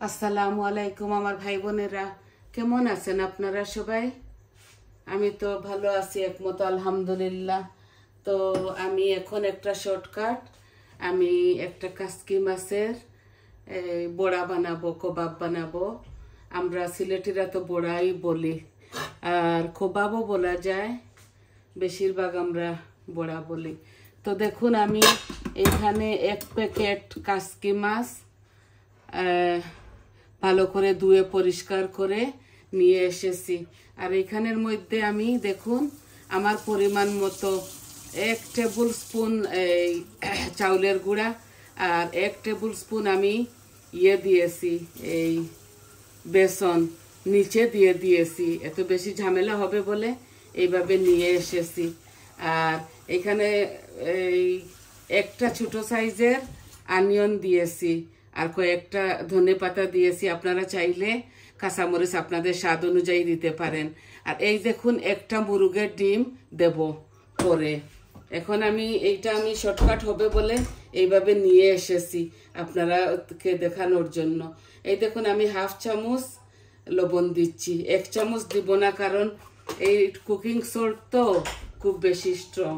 আসসালামু আলাইকুম আমার ভাই বোনেরা, কেমন আছেন আপনারা সবাই? আমি তো ভালো আছি একমত আলহামদুলিল্লাহ। তো আমি এখন একটা শর্টকাট, আমি একটা কাসকি মাছের বড়া বানাবো, কবাব বানাবো। আমরা সিলেটিরা তো বড়াই বলি, আর কবাবও বলা যায়, বেশিরভাগ আমরা বড়া বলি। তো দেখুন, আমি এখানে 1 প্যাকেট কাসকি মাছ ভালো করে ধুয়ে পরিষ্কার করে নিয়ে এসেছি। আর এখানের মধ্যে আমি দেখুন আমার পরিমাণ মতো 1 টেবিল স্পুন চাউলের গুঁড়া আর 1 টেবিল স্পুন আমি দিয়েছি, এই বেসন নিচে দিয়ে দিয়েছি। এত বেশি ঝামেলা হবে বলে এইভাবে নিয়ে এসেছি। আর এখানে একটা ছোট সাইজের অনিয়ন দিয়েছি আর কয়েকটা ধনেপাতা দিয়েছি। আপনারা চাইলে কাঁচামরিচ আপনাদের স্বাদ অনুযায়ী দিতে পারেন। আর এই দেখুন একটা মুরগের ডিম দেব পরে। এখন আমি আমি শর্টকাট হবে বলে এইভাবে নিয়ে এসেছি আপনারাকে দেখানোর জন্য। এই দেখুন আমি 1/2 চামচ লবণ দিচ্ছি, 1 চামচ দিব না, কারণ এই কুকিং সল্ট তো খুব বেশি স্ট্রং।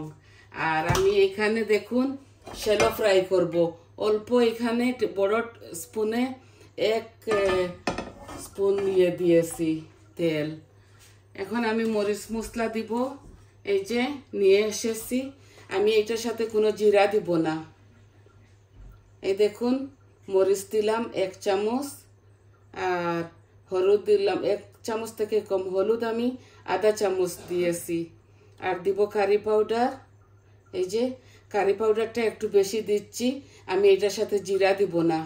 আর আমি এখানে দেখুন শ্যালো ফ্রাই করব। অল্প এখানে বড় স্পুনে 1 স্পুন দিয়েছি তেল। এখন আমি মরিচ মশলা দিব, এই যে নিয়ে এসেছি। আমি এটার সাথে কোনো জিরা দিব না। এই দেখুন মরিচ দিলাম 1 চামচ, আর হলুদ দিলাম 1 চামচ থেকে কম হলুদ আমি আধা চামচ দিয়েছি। আর দিব কারি পাউডার, এই যে কারি পাউডারটা একটু বেশি দিচ্ছি। আমি এটার সাথে জিরা দিব না।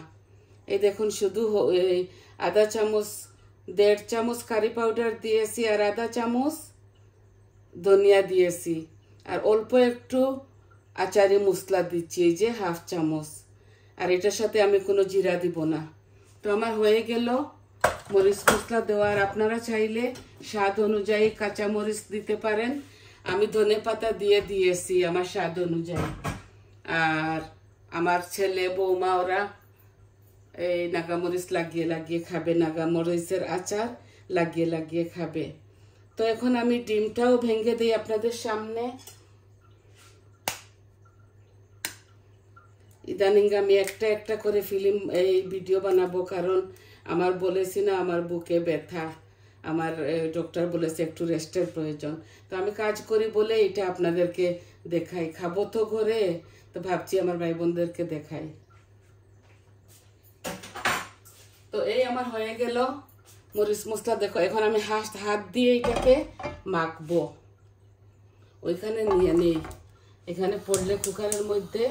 এই দেখুন শুধু আধা চামচ 1.5 চামচ কারি পাউডার দিয়েছি আর আধা চামচ ধনিয়া দিয়েছি। আর অল্প একটু আচারি মশলা দিচ্ছি, এই যে 1/2 চামচ। আর এটার সাথে আমি কোনো জিরা দিব না। তো আমার হয়ে গেল মরিচ মশলা দেওয়ার। আপনারা চাইলে স্বাদ অনুযায়ী কাঁচা মরিচ দিতে পারেন। আমি ধনেপাতা দিয়েছি আমার স্বাদ অনুযায়ী। আর আমার ছেলে বৌমা ওরা এই নাগামরিচ লাগিয়ে লাগিয়ে খাবে, নাগামরিচের আচার লাগিয়ে লাগিয়ে খাবে। তো এখন আমি ডিমটাও ভেঙে দিই আপনাদের সামনে। ইদানিং আমি একটা একটা করে ভিডিও বানাবো, কারণ আমার বলেছি না আমার বুকে ব্যথা, আমার ডক্টর বলেছে একটু রেস্টের প্রয়োজন। তো আমি কাজ করি বলে এটা আপনাদেরকে দেখাই। খাবো তো ঘরে, তো ভাবছি আমার ভাই বোনদেরকে দেখাই। তো এই আমার হয়ে গেল মরিচ মশলা। দেখো এখন আমি হাত দিয়ে এটাকে মাখবো। ওইখানে নিয়ে নেই, এখানে পড়লে কুকারের মধ্যে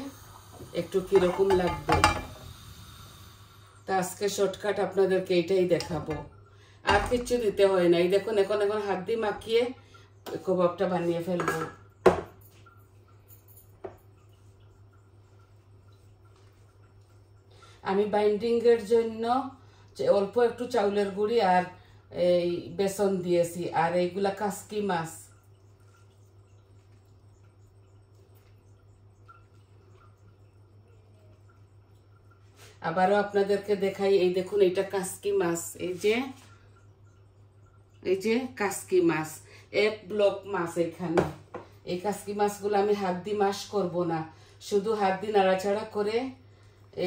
একটু কিরকম লাগবে। তা আজকে শর্টকাট আপনাদেরকে এটাই দেখাবো, আর কিচ্ছু দিতে হয় না। এই দেখুন এখন হাত দিয়ে মাখিয়ে কবাবটা বানিয়ে ফেলবো। আমি বাইন্ডিং এর জন্য অল্প একটু চাউলের গুঁড়ি আর এই বেসন দিয়েছি। আর এইগুলা কাসকি মাছ। আবারও আপনাদেরকে দেখাই। এই দেখুন এটা কাসকি মাছ, এই যে কাসকি মাছ, 1 ব্লক মাছ এখানে। এই কাসকি মাছগুলো আমি হাত দিয়ে মাশ করব না, শুধু হাত দিয়ে নাড়াচাড়া করে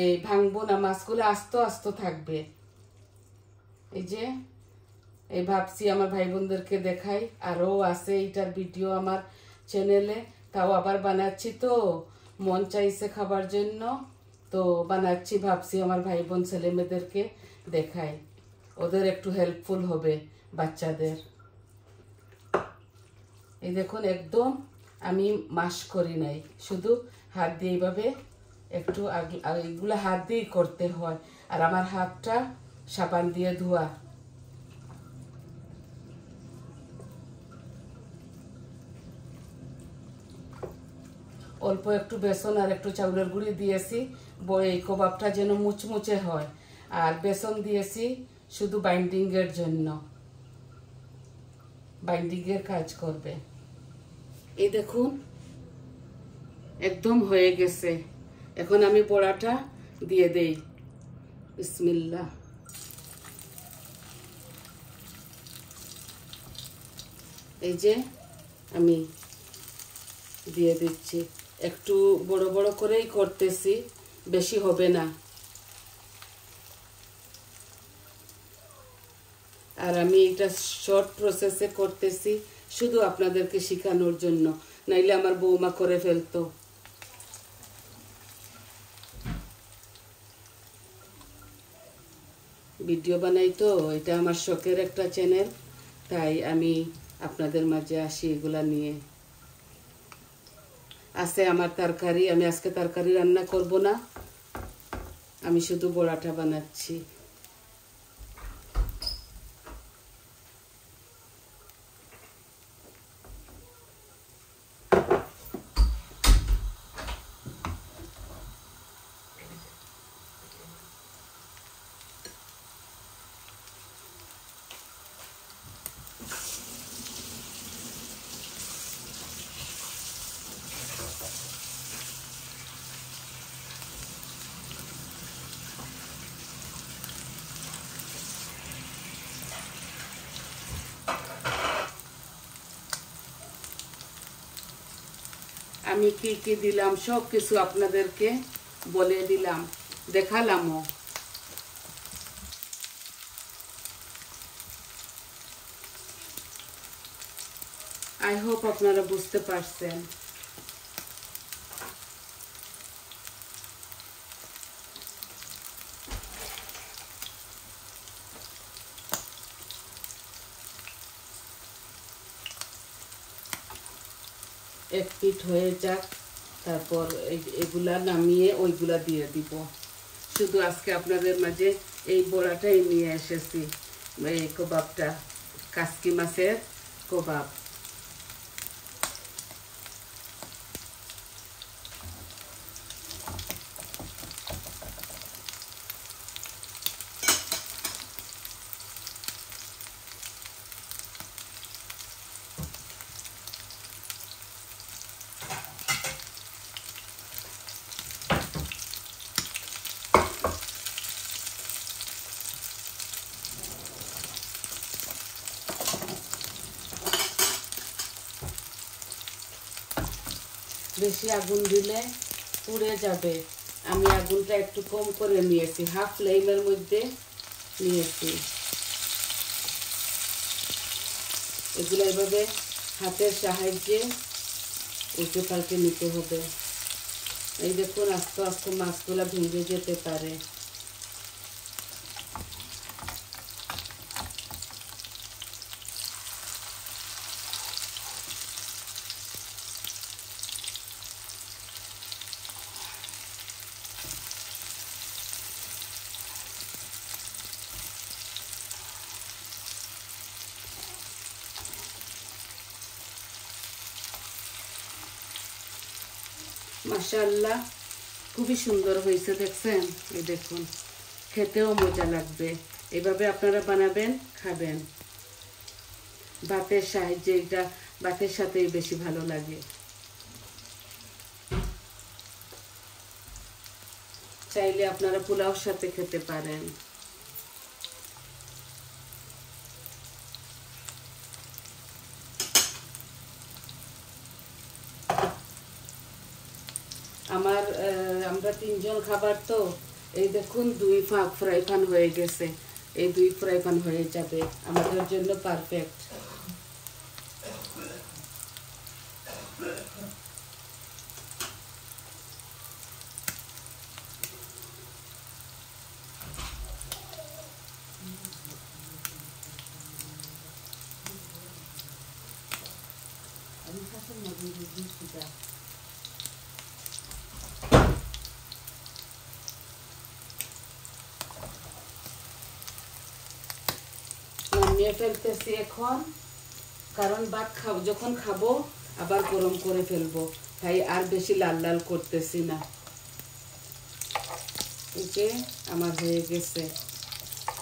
এই ভাঙবো না। মাছগুলো আস্ত আস্ত থাকবে। এই যে এই ভাবছি আমার ভাই বোনদেরকে দেখাই। আরও আছে এইটার ভিডিও আমার চ্যানেলে, তাও আবার বানাচ্ছি। তো মন চাইছে খাবার জন্য, তো বানাচ্ছি। ভাবছি আমার ভাই বোন ছেলে মেয়েদেরকে দেখাই, ওদের একটু হেল্পফুল হবে, বাচ্চাদের। এই দেখুন একদম আমি মাশ করি নাই, শুধু হাত দিয়ে এইভাবে একটু এগুলো হাত দিয়েই করতে হয়। আর আমার হাতটা সাবান দিয়ে ধোয়া। অল্প একটু বেসন আর একটু চাউলের গুঁড়ি দিয়েছি, এই কবাবটা যেন মুচমুচে হয়। আর বেসন দিয়েছি শুধু বাইন্ডিং এর জন্য, বাইন্ডিং এর কাজ করবে। এই দেখুন একদম হয়ে গেছে। এখন আমি বড়াটা দিয়ে দেই। বিসমিল্লাহ। এই যে আমি দিয়ে দিচ্ছি, একটু বড় বড় করেই করতেছি, বেশি হবে না। আর আমি এটা শর্ট প্রসেসে করতেছি শুধু আপনাদেরকে শেখানোর জন্য, নাইলে আমার বৌমা করে ফেলতো। ভিডিও বানাই তো, এটা আমার শখের একটা চ্যানেল, তাই আমি আপনাদের মাঝে আসি এগুলা নিয়ে। আছে আমার তরকারি, আমি আজকে তরকারি রান্না করব না, আমি শুধু বড়াটা বানাচ্ছি। আমি কি কি দিলাম সব কিছু আপনাদেরকে বলে দিলাম, দেখালামও। আই হোপ আপনারা বুঝতে পারছেন। এক পিঠ হয়ে যাক, তারপর এগুলা নামিয়ে ওইগুলা দিয়ে দিব। শুধু আজকে আপনাদের মাঝে এই বড়াটাই নিয়ে এসেছি, এই কবাবটা, কাসকি মাছের কবাব। বেশি আগুন দিলে পুড়ে যাবে, আমি আগুনটা একটু কম করে নিয়েছি, হাফ ফ্লেমের মধ্যে নিয়েছি। এগুলো এভাবে হাতের সাহায্যে উল্টে পাল্টে নিতে হবে। এই দেখুন আস্তে আস্তে মাছগুলা ভেঙে যেতে পারে। মাশাআল্লাহ, খুবই সুন্দর হয়েছে, দেখছেন? এই দেখুন, খেতেও মজা লাগবে। এভাবে আপনারা বানাবেন, খাবেন ভাতের সাহায্যে। এটা ভাতের সাথেই বেশি ভালো লাগে। চাইলে আপনারা পোলাওর সাথে খেতে পারেন। আমরা 3 জন খাবার তো, এই দেখুন 2 ফ্রাই প্যান হয়ে গেছে। এই 2 ফ্রাই প্যান হয়ে যাবে আমাদের জন্য পারফেক্ট। নামিয়ে ফেলতেছি এখন, কারণ ভাত যখন খাবো আবার গরম করে ফেলবো, তাই আর বেশি লাল লাল করতেছি না। এই যে আমার হয়ে গেছে।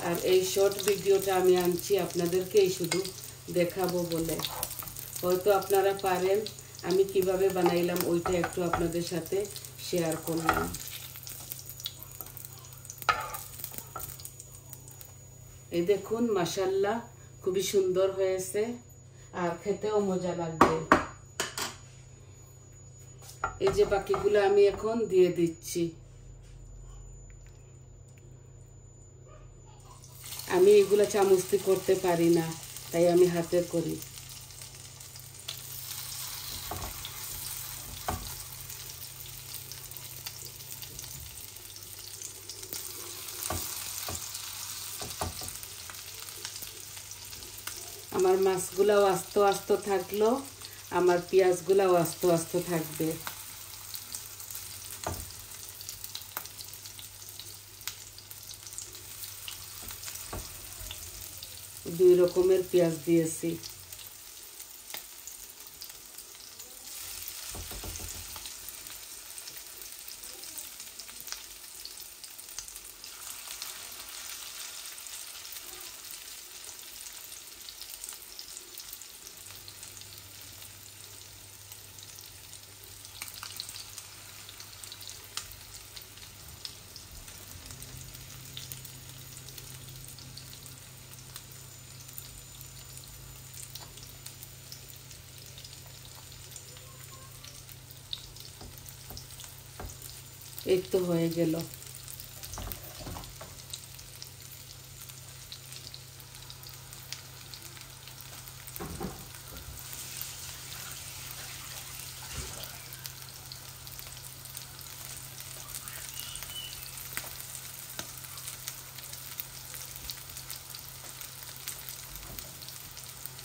আর এই শর্ট ভিডিওটা আমি আনছি আপনাদেরকেই শুধু দেখাবো বলে। হয়তো আপনারা পারেন, আমি কিভাবে বানাইলাম ওইটা একটু আপনাদের সাথে শেয়ার করলাম। এই দেখুন মাশাআল্লাহ, খুবই সুন্দর হয়েছে। আর খেতেও মজা লাগবে। এই যে বাকিগুলো আমি এখন দিয়ে দিচ্ছি। আমি এগুলো চামচ দিয়ে করতে পারি না, তাই আমি হাতে করি। আমার মাছগুলাও আস্তে আস্তে থাকলো, আমার পেঁয়াজগুলাও আস্তে আস্তে থাকবে। দুই রকমের পেঁয়াজ দিয়েছি। এই তো হয়ে গেল।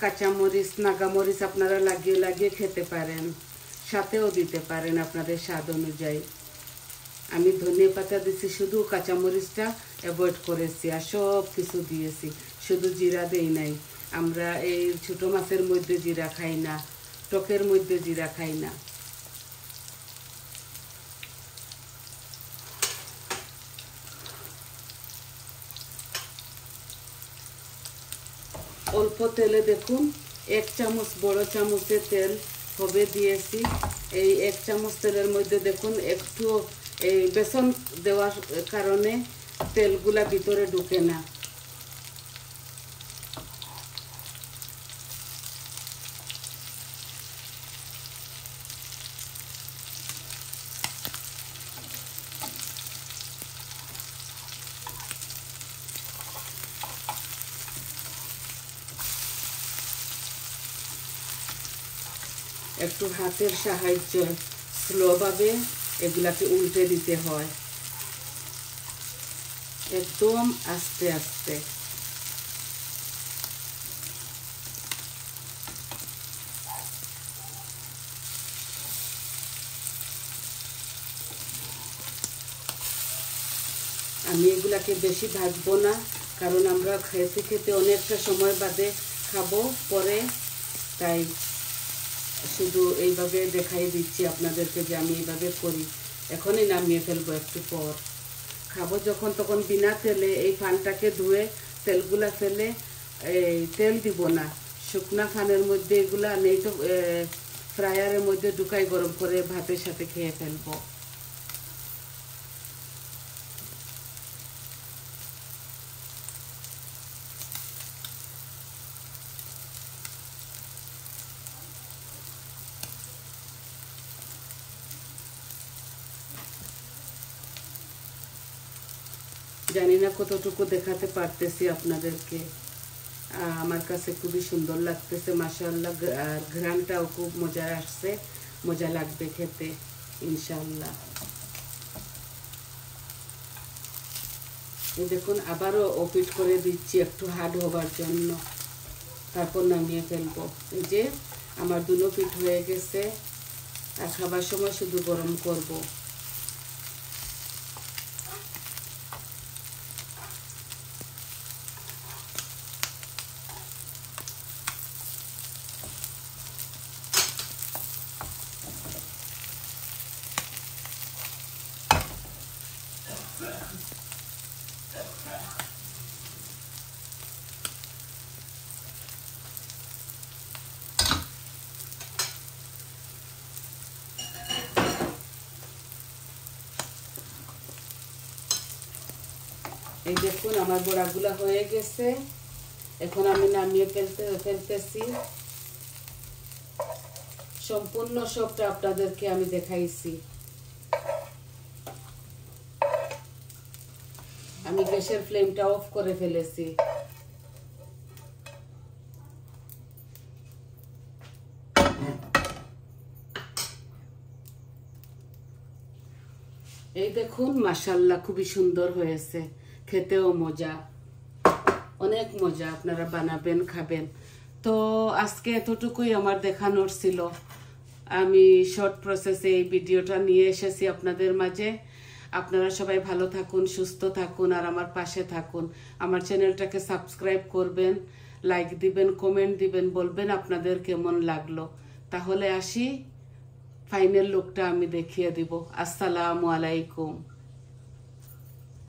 কাঁচামরিচ, নাগামরিচ আপনারা লাগিয়ে লাগিয়ে খেতে পারেন, সাথেও দিতে পারেন আপনাদের স্বাদ অনুযায়ী। আমি ধনিয়া পাতা দিছি, শুধু কাঁচামরিচটা অ্যাভয়েড করেছি, আর সব কিছু দিয়েছি, শুধু জিরা দেই নাই। আমরা এই ছোটো মাছের মধ্যে জিরা খাই না, টকের মধ্যে জিরা খাই না। অল্প তেলে দেখুন, 1 চামচ বড় চামচের তেল হবে দিয়েছি। এই 1 চামচ তেলের মধ্যে দেখুন একটু এই বেসন দেওয়ার কারণে তেলগুলা ভিতরে ঢুকে না। একটু হাতের সাহায্যে স্লোভাবে এগুলাকে উল্টে দিতে হয়, একদম আস্তে আস্তে। আমি এগুলাকে বেশি ভাজবো না, কারণ আমরা খেতে খেতে অনেকটা সময় বাদে খাবো পরে, তাই শুধু এইভাবে দেখাই দিচ্ছি আপনাদেরকে যে আমি এইভাবে করি। এখনই নামিয়ে ফেলবো, একটু পর খাবো যখন, তখন বিনা তেলে এই ফানটাকে ধুয়ে তেলগুলা ফেলে এই তেল দিব না, শুকনা ফানের মধ্যে এগুলা নেই তো ফ্রায়ারের মধ্যে ঢুকাই গরম করে ভাতের সাথে খেয়ে ফেলবো। জানি না কতটুকু দেখাতে পারতেছি আপনাদেরকে, আমার কাছে খুবই সুন্দর লাগতেছে মাশাআল্লাহ, আর ঘ্রাণটাও খুব মজা আসছে, মজা লাগবে খেতে ইনশাআল্লাহ। এই দেখুন আবারও ওপিট করে দিচ্ছি একটু হার্ড হবার জন্য, তারপর নামিয়ে ফেলবো। এই যে আমার দুনো পিঠ হয়ে গেছে, আর খাবার সময় শুধু গরম করব। এই দেখুন আমার বড়াগুলা হয়ে গেছে, এখন আমি নামিয়ে ফেলতেছি। সম্পূর্ণ সবটা আপনাদেরকে আমি দেখাইছি। আমি গ্যাসের ফ্লেমটা অফ করে ফেলেছি। এই দেখুন মাশাআল্লাহ খুবই সুন্দর হয়েছে, খেতেও মজা, অনেক মজা। আপনারা বানাবেন, খাবেন। তো আজকে এতটুকুই আমার দেখানোর ছিল। আমি শর্ট প্রসেসে এই ভিডিওটা নিয়ে এসেছি আপনাদের মাঝে। আপনারা সবাই ভালো থাকুন, সুস্থ থাকুন, আর আমার পাশে থাকুন। আমার চ্যানেলটাকে সাবস্ক্রাইব করবেন, লাইক দিবেন, কমেন্ট দিবেন, বলবেন আপনাদের কেমন লাগলো। তাহলে আসি, ফাইনাল লুকটা আমি দেখিয়ে দিব। আসসালামু আলাইকুম।